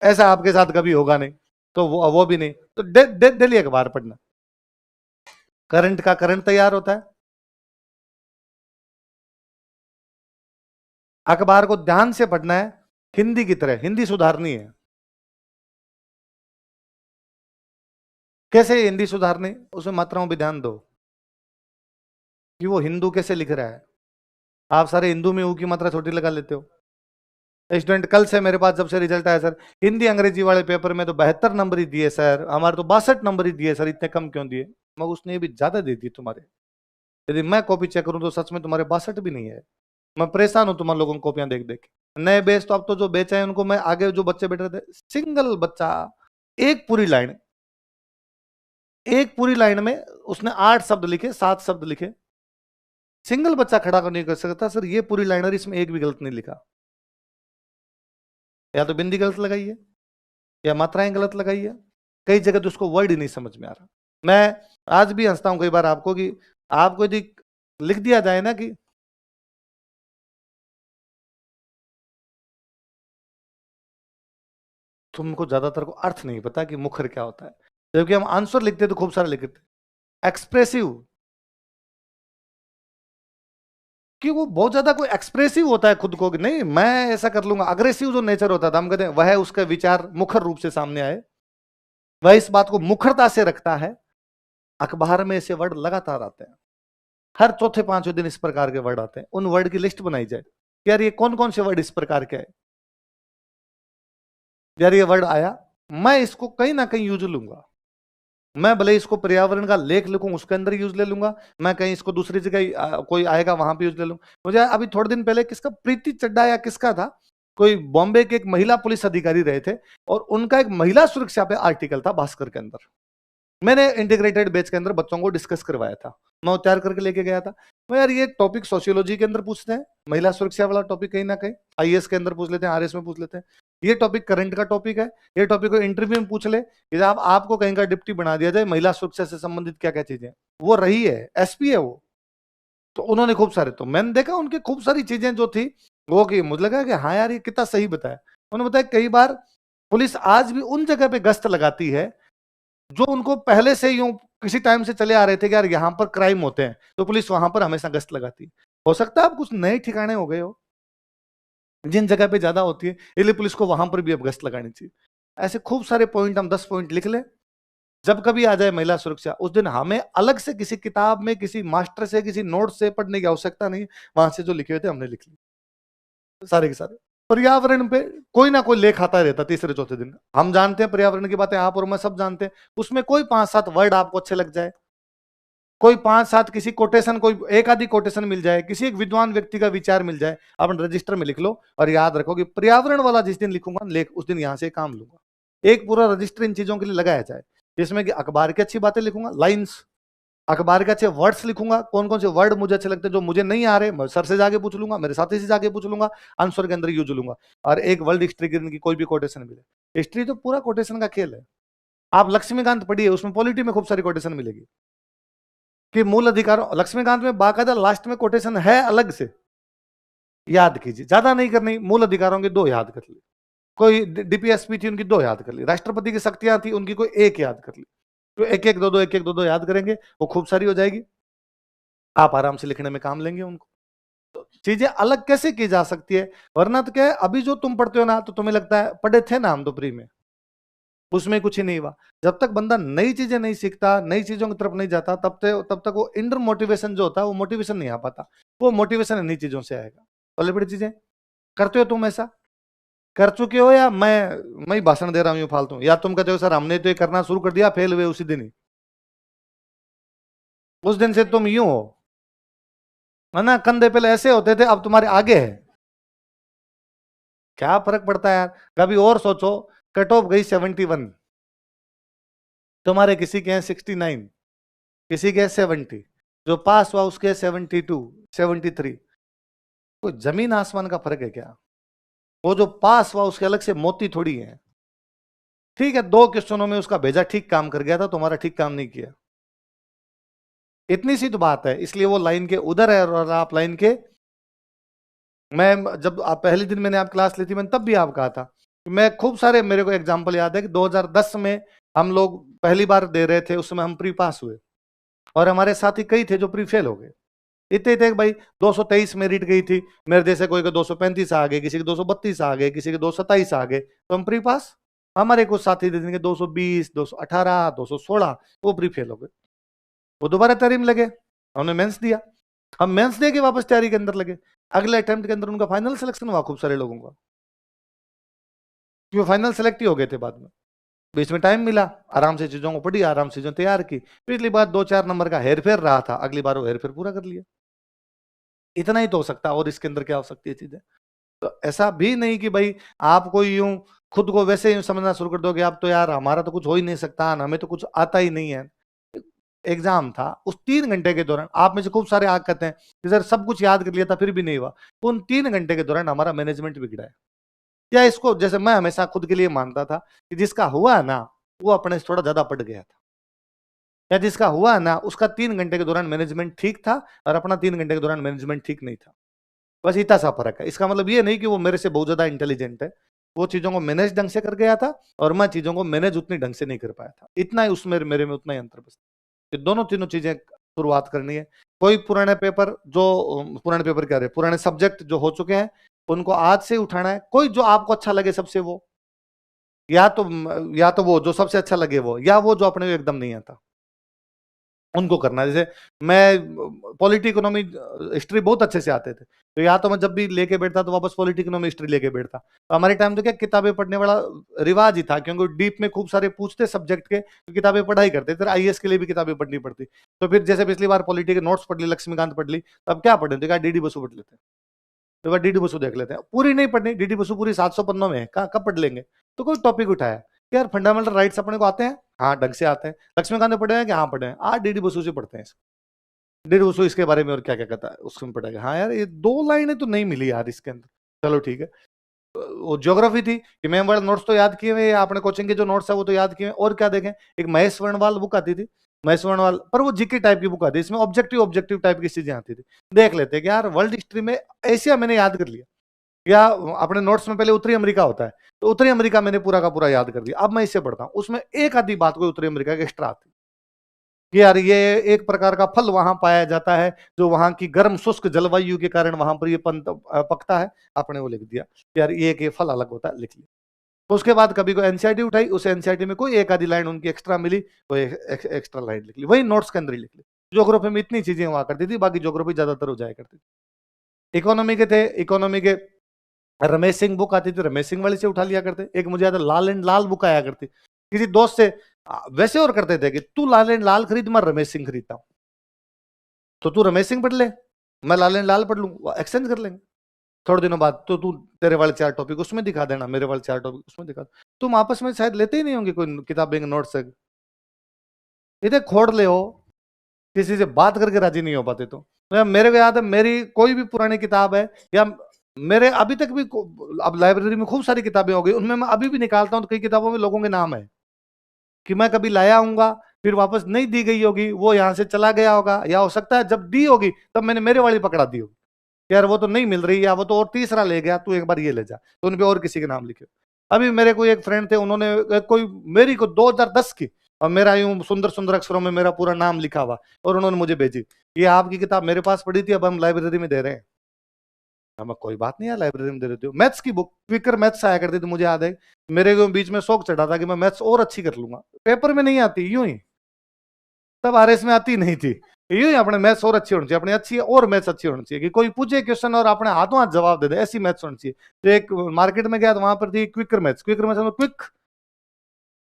ऐसा आपके साथ कभी होगा नहीं। तो वो भी नहीं। तो डेली अखबार पढ़ना। करंट का करंट तैयार होता है, अखबार को ध्यान से पढ़ना है, हिंदी की तरह हिंदी सुधारनी है। कैसे हिंदी सुधारनी? उसमें मात्राओं पे ध्यान दो कि वो हिंदू कैसे लिख रहा है। आप सारे हिंदू में ऊ की मात्रा छोटी लगा लेते हो। स्टूडेंट कल से मेरे पास जब से रिजल्ट आया सर, हिंदी अंग्रेजी वाले पेपर में तो 72 नंबर ही दिए सर, हमारे तो 62 नंबर ही दिए सर, इतने कम क्यों दिए? मैं उसने भी ज्यादा दे दिए तुम्हारे। यदि मैं कॉपी चेक करूं तो सच में तुम्हारे 62 भी नहीं है। मैं परेशान हूं तुम्हारे लोगों की कॉपियां देख देख के। नए बेच तो अब तो जो बेचे हैं उनको मैं आगे जो बच्चे बैठे थे, सिंगल बच्चा एक पूरी लाइन, एक पूरी लाइन में उसने 8 शब्द लिखे, 7 शब्द लिखे। सिंगल बच्चा खड़ा नहीं कर सकता सर ये पूरी लाइनर, इसमें एक भी गलत नहीं लिखा। या तो बिंदी गलत लगाई है या मात्राएं गलत लगाई है, कई जगह तो उसको वर्ड ही नहीं समझ में आ रहा। मैं आज भी हंसता हूं कई बार आपको कि आपको यदि लिख दिया जाए ना कि तुमको ज्यादातर को अर्थ नहीं पता कि मुखर क्या होता है, जबकि हम आंसर लिखते तो खूब सारे लिखते। एक्सप्रेसिव, कि वो बहुत ज्यादा कोई एक्सप्रेसिव होता है खुद को कि नहीं मैं ऐसा कर लूंगा। अग्रेसिव जो नेचर होता था हम कहते हैं वह उसका विचार मुखर रूप से सामने आए, वह इस बात को मुखरता से रखता है। अखबार में ऐसे वर्ड लगातार आते हैं, हर चौथे पांचवें दिन इस प्रकार के वर्ड आते हैं। उन वर्ड की लिस्ट बनाई जाए कि यार ये कौन कौन से वर्ड इस प्रकार के है, यार ये वर्ड आया मैं इसको कहीं ना कहीं यूज लूंगा। मैं भले इसको पर्यावरण का लेख लिखूं उसके अंदर यूज ले लूंगा, मैं कहीं इसको दूसरी जगह कोई आएगा वहां पे यूज ले लूंगा। मुझे अभी थोड़े दिन पहले किसका प्रीति चड्डा या किसका था, कोई बॉम्बे के एक महिला पुलिस अधिकारी रहे थे और उनका एक महिला सुरक्षा पे आर्टिकल था भास्कर के अंदर। मैंने इंटीग्रेटेड बैच के अंदर बच्चों को डिस्कस करवाया था, मैं तैयार करके लेके गया था। मैं यार ये टॉपिक सोशियोलॉजी के अंदर पूछते हैं, महिला सुरक्षा वाला टॉपिक कहीं ना कहीं आईएएस के अंदर पूछ लेते हैं, आरएस में पूछ लेते हैं। ये टॉपिक करंट का टॉपिक है, ये टॉपिक को इंटरव्यू में पूछ ले कि जब आपको कहीं का डिप्टी बना दिया जाए, महिला सुरक्षा से संबंधित क्या क्या चीजें, वो रही है एसपी है वो। तो उन्होंने खूब सारे, तो मैंने देखा उनकी खूब सारी चीजें जो थी वो, कि मुझे लगा कि हाँ यार ये कितना सही बताया। उन्होंने बताया कई बार पुलिस आज भी उन जगह पे गश्त लगाती है जो उनको पहले से यूं किसी टाइम से चले आ रहे थे कि यार यहां पर क्राइम होते हैं, तो पुलिस वहां पर हमेशा गश्त लगाती है। हो सकता है आप कुछ नए ठिकाने हो गए हो जिन जगह पे ज्यादा होती है, इसलिए पुलिस को वहां पर भी अब गश्त लगानी चाहिए। ऐसे खूब सारे पॉइंट, हम 10 पॉइंट लिख लें। जब कभी आ जाए महिला सुरक्षा, उस दिन हमें अलग से किसी किताब में, किसी मास्टर से, किसी नोट से पढ़ने की आवश्यकता नहीं। वहां से जो लिखे हुए थे हमने लिख लिए सारे के सारे। पर्यावरण पे कोई ना कोई लेख आता रहता तीसरे चौथे दिन। हम जानते हैं पर्यावरण की बातें, आप और मैं सब जानते हैं। उसमें कोई 5-7 वर्ड आपको अच्छे लग जाए, कोई 5-7 किसी कोटेशन, कोई एक आधी कोटेशन मिल जाए, किसी एक विद्वान व्यक्ति का विचार मिल जाए, आप रजिस्टर में लिख लो और याद रखो कि पर्यावरण वाला जिस दिन लिखूंगा लेख, उस दिन यहां से काम लूंगा। एक पूरा रजिस्टर इन चीजों के लिए लगाया जाए, जिसमें कि अखबार की अच्छी बातें लिखूंगा, लाइन्स, अखबार के अच्छे वर्ड्स लिखूंगा, कौन कौन से वर्ड मुझे अच्छे लगते हैं, जो मुझे नहीं आ रहे मैं सर से जाके पूछ लूंगा, मेरे साथी से जाके पूछ लूंगा, आंसर के अंदर यूज लूंगा। और एक वर्ल्ड हिस्ट्री की कोई भी कोटेशन मिले। हिस्ट्री तो पूरा कोटेशन का खेल है। आप लक्ष्मीकांत पढ़िए, उसमें पॉलिटी में खूब सारी कोटेशन मिलेगी कि मूल अधिकारों, लक्ष्मीकांत में बाकायदा लास्ट में कोटेशन है अलग से, याद कीजिए, ज्यादा नहीं करनी। मूल अधिकारों की 2 याद कर ली, कोई डीपीएसपी थी उनकी 2 याद कर ली, राष्ट्रपति की शक्तियां थी उनकी कोई 1 याद कर ली। तो एक एक दो दो, एक एक दो दो याद करेंगे, वो खूब सारी हो जाएगी, आप आराम से लिखने में काम लेंगे उनको। तो चीजें अलग कैसे की जा सकती है, वरना तो क्या है, अभी जो तुम पढ़ते हो ना, तो तुम्हें लगता है पढ़े थे ना हम तो प्री में, उसमें कुछ ही नहीं हुआ। जब तक बंदा नई चीजें नहीं सीखता, नई चीजों की तरफ नहीं जाता, तब तक वो इंडर मोटिवेशन जो होता है, वो मोटिवेशन नहीं आ पाता। वो मोटिवेशन नई चीजों से आएगा। बड़ी बड़ी चीजें करते हो तुम, ऐसा कर चुके हो, या मैं ही भाषण दे रहा हूं फालतू, या तुम कहते हो सर हमने तो ये करना शुरू कर दिया, फेल हुए उसी दिन ही, उस दिन से तुम यूं हो, है ना, कंधे पहले ऐसे होते थे, अब तुम्हारे आगे है। क्या फर्क पड़ता है यार। कभी और सोचो, कट ऑफ गई 71, तुम्हारे किसी के हैं 69, किसी के 70, जो पास हुआ उसके 72, 73। कोई जमीन आसमान का फर्क है क्या। वो जो पास हुआ उसके अलग से मोती थोड़ी है। ठीक है, 2 क्वेश्चनों में उसका भेजा ठीक काम कर गया था, तुम्हारा ठीक काम नहीं किया, इतनी सी तो बात है। इसलिए वो लाइन के उधर है और आप लाइन के। मैं जब आप पहले दिन मैंने आप क्लास ली थी, मैंने तब भी आप कहा था, मैं खूब सारे, मेरे को एग्जाम्पल याद है कि 2010 में हम लोग पहली बार दे रहे थे, उस समय हम प्री पास हुए और हमारे साथी कई थे जो प्री फेल हो गए। इतने थे भाई, 223 मेरिट गई थी, मेरे जैसे कोई के 235 आ गए, किसी के 232 आ गए, किसी के 227 आ गए, तो हम प्री पास। हमारे कुछ साथी थे जिनके 220, 218, 216, वो प्री फेल हो गए। वो दोबारा तैयारी में लगे, हमने मेंस दिया, हम मेंस दे के वापस तैयारी के अंदर लगे। अगले अटेम्प्ट के अंदर उनका फाइनल सिलेक्शन हुआ, खूब सारे लोगों का, क्यों फाइनल सेलेक्ट ही हो गए थे बाद में। बीच में टाइम मिला, आराम से चीजों को पढ़ी, आराम से चीजों तैयार की। पिछली बार 2-4 नंबर का हेर फेर रहा था, अगली बार वो हेर फेर पूरा कर लिया। इतना ही तो हो सकता है, और इसके अंदर क्या हो सकती है चीजें। तो ऐसा भी नहीं कि भाई आप कोई यूं खुद को वैसे ही समझना शुरू कर दोगे, आप तो यार हमारा तो कुछ हो ही नहीं सकता, हमें तो कुछ आता ही नहीं है। एग्जाम था, उस 3 घंटे के दौरान आप में से खूब सारे आग कहते हैं कि सर सब कुछ याद कर लिया था फिर भी नहीं हुआ। उन 3 घंटे के दौरान हमारा मैनेजमेंट बिगड़ा है। या इसको, जैसे मैं हमेशा खुद के लिए मानता था कि जिसका हुआ है ना, वो अपने से थोड़ा ज्यादा पढ़ गया था, या जिसका हुआ है ना, उसका 3 घंटे के दौरान मैनेजमेंट ठीक था और अपना 3 घंटे के दौरान मैनेजमेंट ठीक नहीं था। बस इतना सा फर्क है। इसका मतलब ये नहीं कि वो मेरे से बहुत ज्यादा इंटेलिजेंट है, वो चीजों को मैनेज ढंग से कर गया था और मैं चीजों को मैनेज उतनी ढंग से नहीं कर पाया था। इतना ही उसमें मेरे में उतना ही अंतर बस। ये दोनों तीनों चीजें शुरुआत करनी है। कोई पुराने पेपर जो, पुराने पेपर क्या रहे, पुराने सब्जेक्ट जो हो चुके हैं उनको आज से उठाना है। कोई जो आपको अच्छा लगे सबसे, वो या तो वो जो सबसे अच्छा लगे वो, या वो जो अपने को एकदम नहीं आता उनको करना है। जैसे मैं पॉलिटी इकोनॉमी हिस्ट्री बहुत अच्छे से आते थे, तो या तो मैं जब भी लेके बैठता तो वापस पॉलिटी इकोनॉमी हिस्ट्री लेके बैठता। तो हमारे टाइम तो क्या किताबें पढ़ने वाला रिवाज ही था, क्योंकि डीप में खूब सारे पूछते सब्जेक्ट के, तो किताबें पढ़ाई करते थे। आईएएस के लिए भी किताबें पढ़नी पड़ती। तो फिर जैसे पिछली बार पॉलिटी के नोट्स पढ़ ली, लक्ष्मीकांत पढ़ ली, तब क्या पढ़े, तो क्या डीडी बसु पढ़ लेते हैं, तो वह डीडी बसु देख लेते हैं। पूरी नहीं पढ़नी, डीडी बसु पूरी 700 पन्नों में है, कब पढ़ लेंगे। तो कोई टॉपिक उठाया, यार फंडामेंटल राइट्स अपने को आते हैं, हाँ ढंग से आते हैं। लक्ष्मीकांत ने पढ़े हैं कि हाँ पढ़े हैं, आज डीडी बसु से पढ़ते हैं। डेढ़ उसो इसके बारे में और क्या क्या कहता है उसमें पढ़ेगा। हाँ यार, ये 2 लाइनें तो नहीं मिली यार इसके अंदर, चलो ठीक है। वो ज्योग्राफी थी कि मैम वाले नोट्स तो याद किए हुए, आपने कोचिंग के जो नोट्स है वो तो याद किए। और क्या देखें, एक महेश वर्णवाल बुक आती थी, महेश वर्णवाल पर वो जीके टाइप की बुक आती थी, इसमें ऑब्जेक्टिव ऑब्जेक्टिव टाइप की चीजें आती थी। देख लेते कि यार वर्ल्ड हिस्ट्री में एशिया मैंने याद कर लिया या अपने नोट्स में पहले उत्तरी अमेरिका होता है, तो उत्तरी अमेरिका मैंने पूरा का पूरा याद कर दिया, अब मैं इससे पढ़ता हूँ, उसमें एक आधी बात कोई उत्तरी अमेरिका की एक्स्ट्रा आती कि यार ये एक प्रकार का फल वहां पाया जाता है जो वहां की गर्म शुष्क जलवायु के कारण वहां पर ये पकता है, आपने वो लिख दिया यार ये एक फल अलग होता है, लिख लिया। तो उसके बाद कभी कोई एनसीईआरटी उठाई, उस एनसीईआरटी में कोई एक आधी लाइन उनकी एक्स्ट्रा मिली, वो एक्स्ट्रा लाइन लिख ली, वही नोट्स के अंदर ही लिख ली। ज्योग्राफी में इतनी चीजें हुआ करती थी, बाकी ज्योग्राफी ज्यादातर हो जाया करती थी। इकोनॉमी के थे, इकोनॉमी के रमेश सिंह बुक आती थी, रमेश सिंह वाली से उठा लिया करते। एक मुझे याद है लाल एंड लाल बुक आया करती, किसी दोस्त से वैसे और करते थे कि तू लाल एंड लाल खरीद, मैं रमेश सिंह खरीदता हूं, तो तू रमेश सिंह पढ़ ले, मैं लाल एंड लाल पढ़ लूँ, एक्सचेंज कर लेंगे। थोड़े दिनों बाद तो तू तेरे वाले 4 टॉपिक उसमें दिखा देना, मेरे वाले 4 टॉपिक उसमें दिखा। तुम आपस में शायद लेते ही नहीं होंगे कोई किताबें नोट्स से, इधर खोड़ ले हो, किसी से बात करके राजी नहीं हो पाते। तो मेरे को याद है मेरी कोई भी पुरानी किताब है, या मेरे अभी तक भी अब लाइब्रेरी में खूब सारी किताबें हो गई, उनमें मैं अभी भी निकालता हूँ तो कई किताबों में लोगों के नाम है कि मैं कभी लाया हूँगा, फिर वापस नहीं दी गई होगी, वो यहाँ से चला गया होगा, या हो सकता है जब दी होगी तब मैंने मेरे वाली पकड़ा दी होगी, यार वो तो नहीं मिल रही, या वो तो और तीसरा ले गया, तू एक बार ये ले जा, तो उनपे और किसी के नाम लिखे। अभी मेरे कोई एक फ्रेंड थे, उन्होंने कोई मेरी को 2010 की, और मेरा यूं सुंदर सुंदर अक्षरों में मेरा पूरा नाम लिखा हुआ, और उन्होंने मुझे भेजी, ये आपकी किताब मेरे पास पड़ी थी, अब हम लाइब्रेरी में दे रहे हैं। हम कोई बात नहीं है, लाइब्रेरी में दे देते हो। मैथ्स की बुक, क्विकर मैथ्स आया करती थी, मुझे याद है मेरे को बीच में शौक चढ़ा था कि मैं मैथ्स और अच्छी कर लूंगा, पेपर में नहीं आती, यूं ही, तब आरएस में आती नहीं थी, यूं ही अपने मैथ्स और अच्छी होनी चाहिए, अपने अच्छी और मैथ्स अच्छी होनी चाहिए, कि कोई पूछे क्वेश्चन और अपने हाथों हाथ जवाब दे दे, ऐसी मैथ्स होनी चाहिए। तो एक मार्केट में गया तो वहां पर थी क्विकर मैथ्स, क्विकर मैथ्स में क्विक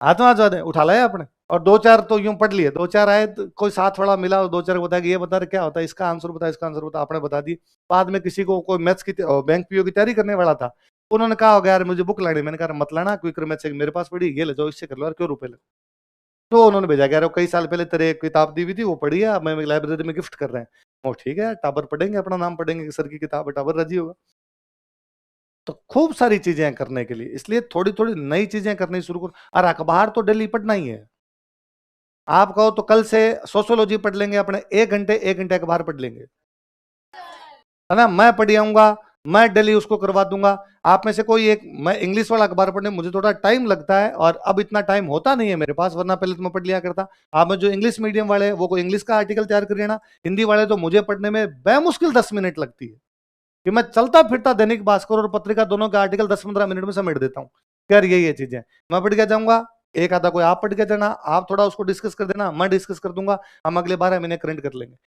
हाथों हाथ ज्यादा उठा लाया आपने, और 2-4 तो यूं पढ़ लिए, 2-4 आए तो कोई साथ वाला मिला और 2-4 बताया कि ये बता रहे क्या होता है, इसका आंसर बता, इसका आंसर बता, आपने बता दी। बाद में किसी को कोई मैथ्स की बैंक पीओ की तैयारी करने वाला था, उन्होंने कहा होगा यार मुझे बुक लानी, मैंने कहा मत लाना, क्विकर मैथ्स मेरे पास पड़ी, ये ले जाओ, इससे कर लो यार, क्यों रुपए ले। तो उन्होंने भेजा कह रहे कई साल पहले तेरे किताब दी हुई थी, वो पढ़ी है, मैं लाइब्रेरी में गिफ्ट कर रहे हैं। वो ठीक है, टाबर पढ़ेंगे, अपना नाम पढ़ेंगे, सर की किताब है, टाबर राजी होगा। तो खूब सारी चीजें हैं करने के लिए, इसलिए थोड़ी थोड़ी नई चीजें करनी शुरू करो। और अखबार तो डेली पढ़ना ही है, आप कहो तो कल से सोशियोलॉजी पढ़ लेंगे अपने, 1 घंटे अखबार पढ़ लेंगे, है ना, मैं पढ़ आऊंगा, मैं डेली उसको करवा दूंगा। आप में से कोई एक, मैं इंग्लिश वाला अखबार पढ़ने मुझे थोड़ा टाइम लगता है, और अब इतना टाइम होता नहीं है मेरे पास, वरना पहले तो मैं पढ़ लिया करता। आप में जो इंग्लिश मीडियम वाले वो कोई इंग्लिश का आर्टिकल तैयार कर लेना, हिंदी वाले तो मुझे पढ़ने में बेमुश्किल 10 मिनट लगती है, कि मैं चलता फिरता दैनिक भास्कर और पत्रिका दोनों का आर्टिकल 10-15 मिनट में समेट देता हूँ। यार ये चीजें मैं पढ़ के जाऊंगा, एक आधा कोई आप पढ़ के जाना, आप थोड़ा उसको डिस्कस कर देना, मैं डिस्कस कर दूंगा, हम अगले 12 महीने करंट कर लेंगे।